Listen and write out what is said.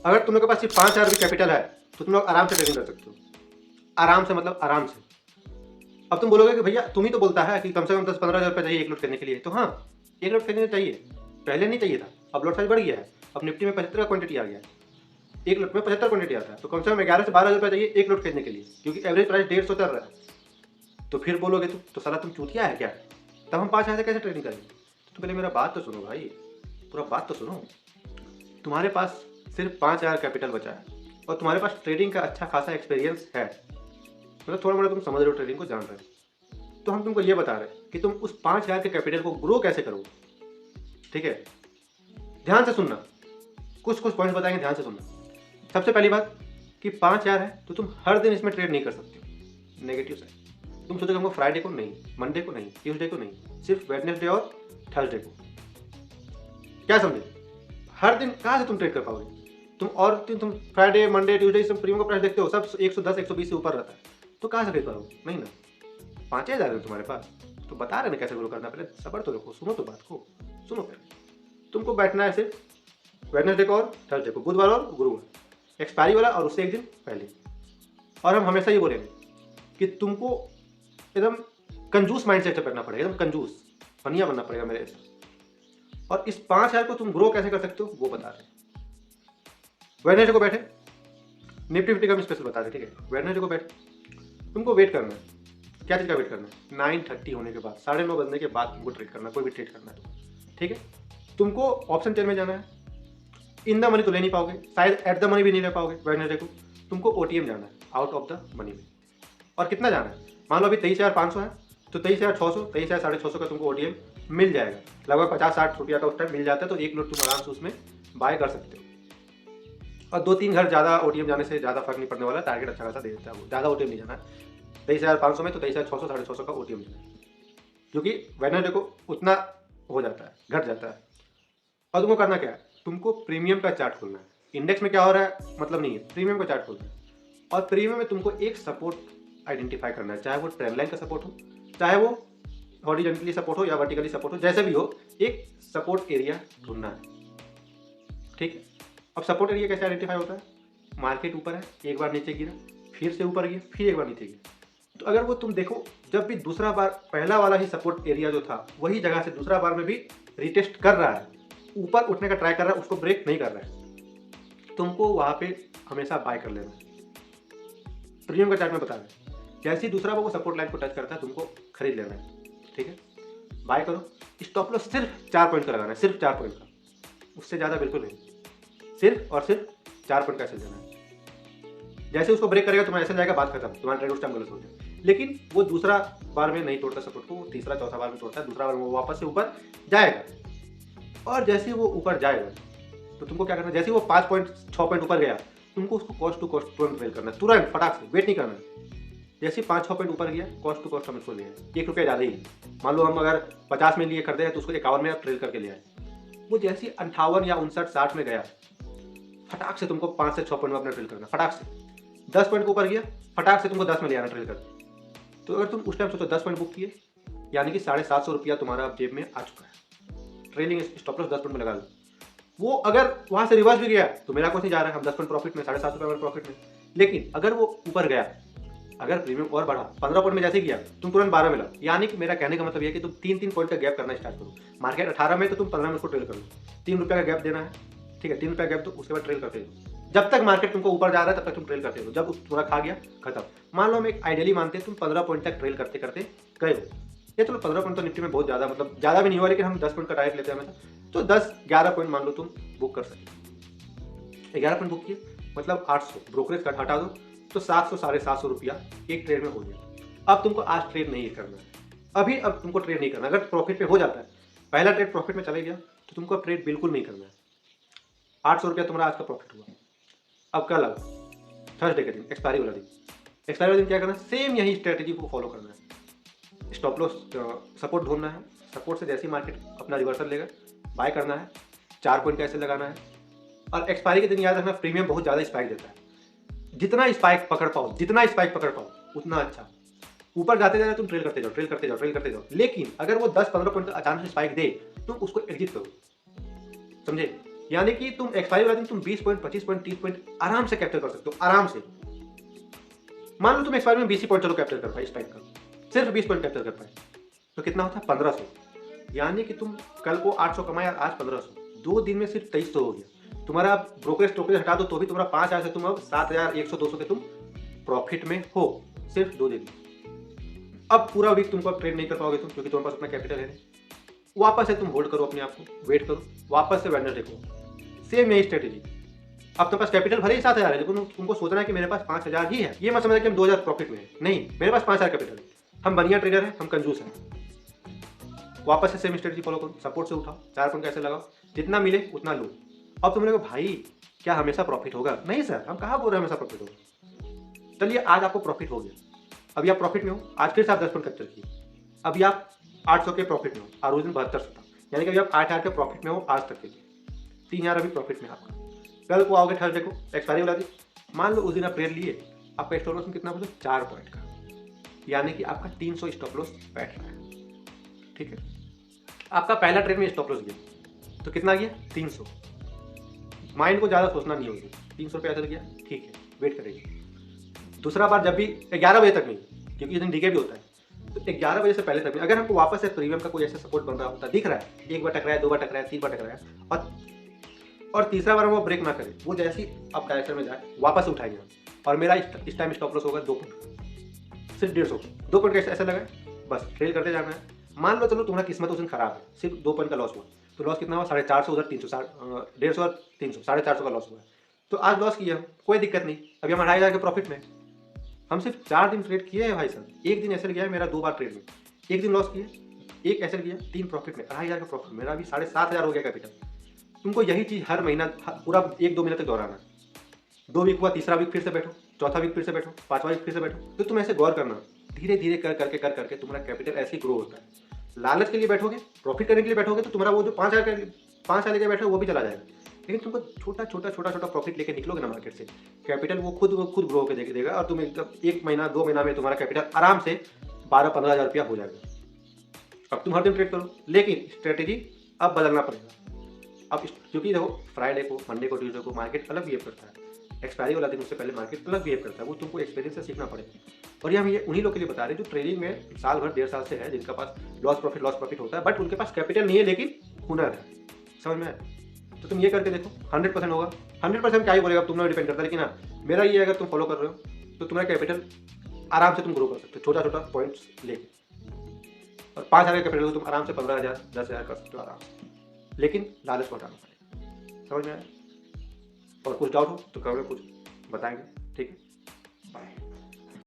अगर तुम लोग के पास सिर्फ 5,000 रुपये कैपिटल है तो तुम लोग आराम से ट्रेडिंग कर सकते हो। आराम से मतलब आराम से। अब तुम बोलोगे कि भैया तुम ही तो बोलता है कि कम से कम 10-15 हज़ार रुपये चाहिए एक लॉट करने के लिए, तो हाँ, एक लॉट करने चाहिए। पहले नहीं चाहिए था, अब लॉट साइज बढ़ गया है। अब निफ्टी में 75 का क्वांटिटी आ गया है, एक लॉट में 75 क्वांटिटी आता है, तो कम से कम 11 से 12 हज़ार रुपये चाहिए एक लॉट खरीदने के लिए, क्योंकि एवरेज प्राइस 150 चल रहा है। तो फिर बोलोगे तुम तो साला तुम चूतिया है क्या, तब हम 5,000 से कैसे ट्रेडिंग करेंगे। तो पहले मेरा बात तो सुनो भाई, पूरा बात तो सुनो। तुम्हारे पास सिर्फ 5,000 कैपिटल बचा है और तुम्हारे पास ट्रेडिंग का अच्छा खासा एक्सपीरियंस है, मतलब थोड़ा मोड़ा तुम समझ रहे हो, ट्रेडिंग को जान रहे हो। तो हम तुमको ये बता रहे हैं कि तुम उस 5,000 के कैपिटल को ग्रो कैसे करोगे। ठीक है, ध्यान से सुनना, कुछ कुछ पॉइंट्स बताएंगे, ध्यान से सुनना। सबसे पहली बात कि 5,000 है तो तुम हर दिन इसमें ट्रेड नहीं कर सकते हो। नेगेटिव साइड, तुम सोचोगे हमको फ्राइडे को नहीं, मंडे को नहीं, ट्यूसडे को नहीं, सिर्फ वेडनेसडे और थर्सडे को। क्या समझे, हर दिन कहाँ से तुम ट्रेड कर पाओगे। तुम और दिन तुम फ्राइडे मंडे ट्यूसडे सब प्रीमियम का प्राइस देखते हो, सब 110 120 से ऊपर रहता है, तो कहाँ से ट्रेड करोगे, नहीं ना। 5,000 है तुम्हारे पास, तो बता रहे ना कैसे ग्रो करना। पहले सबर तो रखो, सुनो तो बात को, सुनो पहले। तुमको बैठना है सिर्फ वेडनेसडे को और थर्सडे को, बुधवार और गुरुवार, एक्सपायरी वाला और उससे एक दिन पहले। और हम हमेशा ये बोलेंगे कि तुमको एकदम कंजूस माइंडसेट से करना पड़ेगा, एकदम कंजूस बनिया बनना पड़ेगा मेरे साथ। और इस 5,000 को तुम ग्रो कैसे कर सकते हो वो बता रहे हैं। वेडनेसडे को बैठे, निफ्टी फिफ्टी का भी स्पेशल बता रहे, ठीक है। वेडनेसडे को बैठे, तुमको वेट करना है। क्या चीज़ का वेट करना है, 9:30 होने के बाद, 9:30 बजने के बाद तुमको ट्रेड करना है, कोई भी ट्रेड करना है तो, ठीक है। तुमको ऑप्शन चेन में जाना है। इन द मनी तो ले नहीं पाओगे, शायद एट द मनी भी नहीं ले पाओगे वेडनेसडे को। तुमको ओटीएम जाना है, आउट ऑफ द मनी में। और कितना जाना है, मान लो अभी 23,500 है तो 23,600, 23,650 का तुमको ओटीएम मिल जाएगा। लगभग 50-60 रुपया का उस टाइम मिल जाता है, तो एक लोट तुम आराम से उसमें बाय कर सकते हो। और 2-3 घर ज़्यादा ओटीएम जाने से ज़्यादा फर्क नहीं पड़ने वाला, टारगेट अच्छा खासा दे देता है वो, ज़्यादा ओटीएम नहीं जाना है। 23,500 में तो 23,600 650 का ओटीएम जाना है, क्योंकि वेडनेसडे को उतना हो जाता है, घट जाता है। और तुमको करना क्या है, तुमको प्रीमियम का चार्ट खोलना है। इंडेक्स में क्या हो रहा है मतलब नहीं है, प्रीमियम का चार्ट खोलना है। और प्रीमियम में तुमको एक सपोर्ट आइडेंटिफाई करना है, चाहे वो ट्रेंड लाइन का सपोर्ट हो, चाहे वो हॉरिजॉन्टली सपोर्ट हो या वर्टिकली सपोर्ट हो, जैसे भी हो, एक सपोर्ट एरिया ढूंढना है, ठीक है। अब सपोर्ट एरिया कैसे आइडेंटिफाई होता है, मार्केट ऊपर है, एक बार नीचे गिरा, फिर से ऊपर गया, फिर एक बार नीचे गिरा, तो अगर वो तुम देखो जब भी दूसरा बार पहला वाला ही सपोर्ट एरिया जो था वही जगह से दूसरा बार में भी रिटेस्ट कर रहा है, ऊपर उठने का ट्राई कर रहा है, उसको ब्रेक नहीं कर रहा है, तुमको वहाँ पे हमेशा बाय कर लेना है। प्रीमियम का चार्ट में बता रहे हैं, जैसे ही दूसरा वो सपोर्ट लाइन को टच करता है तुमको खरीद लेना है, ठीक है। बाय करो, स्टॉप लॉस सिर्फ 4 पॉइंट का लगाना है, सिर्फ 4 पॉइंट का, उससे ज़्यादा बिल्कुल नहीं, सिर्फ और सिर्फ 4 पॉइंट का ऐसे देना है। जैसे उसको ब्रेक करेगा तुम्हारा ऐसे जाएगा, बात खत्म, तुम्हारा ट्रेड उस टाइम गलत हो जाए। लेकिन वो दूसरा बार में नहीं तोड़ता सपोर्ट को, वो तीसरा चौथा बार में तोड़ता है, दूसरा बार में वो वापस से ऊपर जाएगा। और जैसे वो ऊपर जाएगा तो तुमको क्या करना है, जैसे वो 5 पॉइंट 6 पॉइंट ऊपर गया, तुमको उसको कॉस्ट टू कॉस्ट तुरंत ट्रेल करना है, तुरंत फटाक से, वेट नहीं करना है। जैसे 5-6 पॉइंट ऊपर गया, कॉस्ट टू कॉस्ट हम इसको ले आए, 1 रुपया ज़्यादा ही, मान लो हम अगर 50 में लिए करते हैं तो उसको 51 में आप ट्रेल करके ले आए। वो जैसे 58 या 59-60 में गया, फटाक से तुमको 5 से 6 पॉइंट में अपना ट्रेल करना, फटाक से। 10 पॉइंट के ऊपर गया, फटाक से तुमको 10 में ले आना ट्रेल करके। तो अगर तुम उस टाइम सोचो 10 पॉइंट बुक किए, यानी कि 750 रुपया तुम्हारा अब जेब में आ चुका है। ट्रेलिंग स्टॉप लॉस 10 पॉइंट में लगा लो, वो अगर वहाँ से रिवर्स भी गया तो मेरा कुछ नहीं जा रहा है, हम 10 पॉइंट प्रॉफिट में, 750 रुपये प्रॉफिट में। लेकिन अगर वो ऊपर गया, अगर प्रीमियम और बढ़ा, 15 पॉइंट में जैसे गया, तुम तुरंत 12 में लो। यानी कि मेरा कहने का मतलब ये है कि तुम 3-3 पॉइंट का गैप करना स्टार्ट करो। मार्केट 18 में तो तुम 15 में उसको ट्रेल करो, 3 रुपये का गैप देना है, ठीक है। 3 रुपये का गैप, तो उसके बाद ट्रेल करते हो, जब तक मार्केट तुमको ऊपर जा रहा है तब तक तुम ट्रेल करते हो, जब पूरा खा गया खत्म। मान लो हम एक आइडियली मानते हैं तुम 15 पॉइंट तक ट्रेल करते करते गए हो, ये चलो 15 पॉइंट तो निफ्टी में बहुत ज़्यादा, मतलब ज़्यादा भी नहीं हुआ, लेकिन हम 10 पॉइंट का टारगेट लेते हैं हमेशा, तो 10-11 पॉइंट मान लो तुम बुक कर सकते। 11 पॉइंट बुक किए मतलब 800, ब्रोकरेज कट हटा दो तो 700-750 रुपया एक ट्रेड में हो गया। अब तुमको आज ट्रेड नहीं करना है, अभी अब तुमको ट्रेड नहीं करना। अगर प्रॉफिट पे हो जाता है, पहला ट्रेड प्रॉफिट में चले गया, तो तुमको अब ट्रेड बिल्कुल नहीं करना है। 800 रुपया तुम्हारा आज का प्रॉफिट हुआ। अब कल आओ, थर्सडे के दिन, एक्सपायरी वाला दिन, एक्सपायरी वाले दिन क्या करना है, सेम यही स्ट्रेटेजी को फॉलो करना है। स्टॉप लॉस सपोर्ट ढूंढना है, सपोर्ट से जैसे ही मार्केट अपना रिवर्सल लेगा, बाय करना है, 4 पॉइंट का ऐसे लगाना है। और एक्सपायरी के दिन याद रखना, प्रीमियम बहुत ज़्यादा स्पाइक देता है, जितना स्पाइक पकड़ पाओ, जितना स्पाइक पकड़ पाओ उतना अच्छा। ऊपर जाते जाते तुम ट्रेल करते जाओ, ट्रेल करते जाओ, ट्रेल करते जाओ। लेकिन अगर वो 10-15 पॉइंट का अचानक से स्पाइक दे, तुम उसको एग्जिट करो, समझे। यानी कि तुम एक्सपायरी वाले दिन तुम 20 पॉइंट, 25 पॉइंट, 30 पॉइंट आराम से कैप्चर कर सकते हो, आराम से। मान लो तुम एक्सपायरी में 20 ही पॉइंट चलो कैप्चर कर पाए इस टाइप का, सिर्फ 20 पॉइंट कैप्चर कर पाए, तो कितना होता है 1500। यानी कि तुम कल को 800 कमाए, आज 1500, 2 दिन में सिर्फ 2300 हो गया तुम्हारा। ब्रोकरेज टोकरेज हटा दो तो भी तुम्हारा 5000 से तुम अब 7100 200 के तुम प्रॉफिट में हो, सिर्फ 2 दिन में। अब पूरा वीक तुमको ट्रेड नहीं कर पाओगे तुम, क्योंकि तुम्हारे पास उतना कैपिटल है। वापस से तुम होल्ड करो अपने आप को, वेट करो, वापस से वेंडर देखो, सेम यही स्ट्रेटेजी। अब तुम्हारे पास कैपिटल भले ही 7000 है, लेकिन तुमको सोचना है कि मेरे पास 5000 ही है। ये मत समझना कि हम 2000 प्रॉफिट में है, नहीं, मेरे पास 5000 कैपिटल है। हम बढ़िया ट्रेडर हैं, हम कंजूस हैं। वापस से सेम स्ट्रेटेजी फॉलो करो, सपोर्ट से उठाओ, 4 पॉइंट कैसे लगाओ, जितना मिले उतना लो। अब तुम लोग भाई क्या हमेशा प्रॉफिट होगा? नहीं सर, हम कहाँ बोल रहे हैं हमेशा प्रॉफिट होगा। चलिए आज आपको प्रॉफिट हो गया, अभी आप प्रॉफिट में हो, आज फिर से आप 10 पॉइंट कैप्चर किए, अभी आप 800 के प्रॉफिट में हो और उस दिन 7200 था, यानी कि अभी आप 8000 के प्रॉफिट में हो आज तक के लिए, 3000 अभी प्रॉफिट में आपका। कल को आओगे थर्सडे को, एक्सपायरी वाला दिन, मान लो उस दिन आप ट्रेड लिए, आपका स्टॉप लॉस में कितना बोलो 4 पॉइंट का, यानी कि आपका 300 स्टॉप लॉस बैठ रहा है। ठीक है, आपका पहला ट्रेड में स्टॉप लॉस गया तो कितना गया 300। माइंड को ज़्यादा सोचना नहीं होगी, 300 रुपये ऐसा गया, ठीक है, वेट करेंगे। दूसरा बार जब भी 11 बजे तक नहीं, क्योंकि इस दिन डीके भी होता है, तो 11 बजे से पहले तक में अगर हमको वापस से प्रीमियम का कोई ऐसा सपोर्ट बन रहा होता, दिख रहा है, 1 बार टकराया, 2 बार टकराया, 3 बार टकराया, और तीसरा बार वो ब्रेक ना करे, वो जैसे ही आप डायरेक्शन में जाए वापस से उठाएंगे। और मेरा इस टाइम स्टॉप लॉस होगा 2 पॉइंट, सिर्फ 150, 2 पॉइंट कैसे ऐसा लगा, बस ट्रेल करते जाना है। मान लो चलो तुम्हारा किस्मत उस दिन खराब है, सिर्फ 2 पॉइंट का लॉस हुआ, तो लॉस कितना हुआ 450, उधर 300, 150 और 300, 450 का लॉस हुआ। तो आज लॉस किया, कोई दिक्कत नहीं, अभी हम 2500 के प्रॉफिट में। हम सिर्फ 4 दिन ट्रेड किए हैं भाई साहब, एक दिन ऐसे गया है मेरा 2 बार ट्रेड में, एक दिन लॉस किया, एक ऐसे गया, 3 प्रॉफिट में, 2500 का प्रॉफिट, मेरा अभी 7500 हो गया कैपिटल। तुमको यही चीज़ हर महीना पूरा 1-2 महीने तक दोहराना है। 2 वीक हुआ, तीसरा वीक फिर से बैठो, चौथा वीक फिर से बैठो, 5वां वीक फिर से बैठो, तो तुम ऐसे गौर करना, धीरे धीरे कर करके तुम्हारा कैपिटल ऐसे ही ग्रो होता है। लालच के लिए बैठोगे, प्रॉफिट करने के लिए बैठोगे, तो तुम्हारा वो जो 5,000 लेके बैठो वो भी चला जाएगा। लेकिन तुमको छोटा प्रॉफिट लेके निकलोगे ना मार्केट से, कैपिटल वो खुद ग्रो होकर देगा, और तुम एकदम 1 महीना 2 महीना में तुम्हारा कैपिटल आराम से 12-15 हज़ार रुपया हो जाएगा। अब तुम हर दिन ट्रेड करो, लेकिन स्ट्रेटेजी अब बदलना पड़ेगा। अब क्योंकि देखो फ्राइडे को, मंडे को, ट्यूजडे को मार्केट अलग बिहेव करता है, एक्सपायरी वाला दिन उससे पहले मार्केट अलग बिहेव करता है, वो तुमको एक्सपीरियंस से सीखना पड़ेगा। और ये हम ये उन्हीं लोग के लिए बता रहे हैं जो ट्रेडिंग में साल भर 1.5 साल से है, जिनका पास लॉस प्रॉफिट होता है, बट उनके पास कैपिटल नहीं है लेकिन हुनर है। समझ में आया? तो तुम ये करके देखो, 100% होगा। 100% क्या ही बोलेगा, तुम लोग डिपेंड करता है, लेकिन हाँ मेरा ये अगर तुम फॉलो कर रहे हो तो तुम्हारा कैपिटल आराम से तुम ग्रो कर सकते हो, छोटा पॉइंट्स लेके। और 5,000 का कैपिटल तुम आराम से 15,000 10,000 कर सकते हो आराम से, लेकिन लालच को हटाना पड़ेगा। समझ में आया? और कुछ डाउट हो तो कमेंट में कुछ बताएंगे, ठीक है, बाय।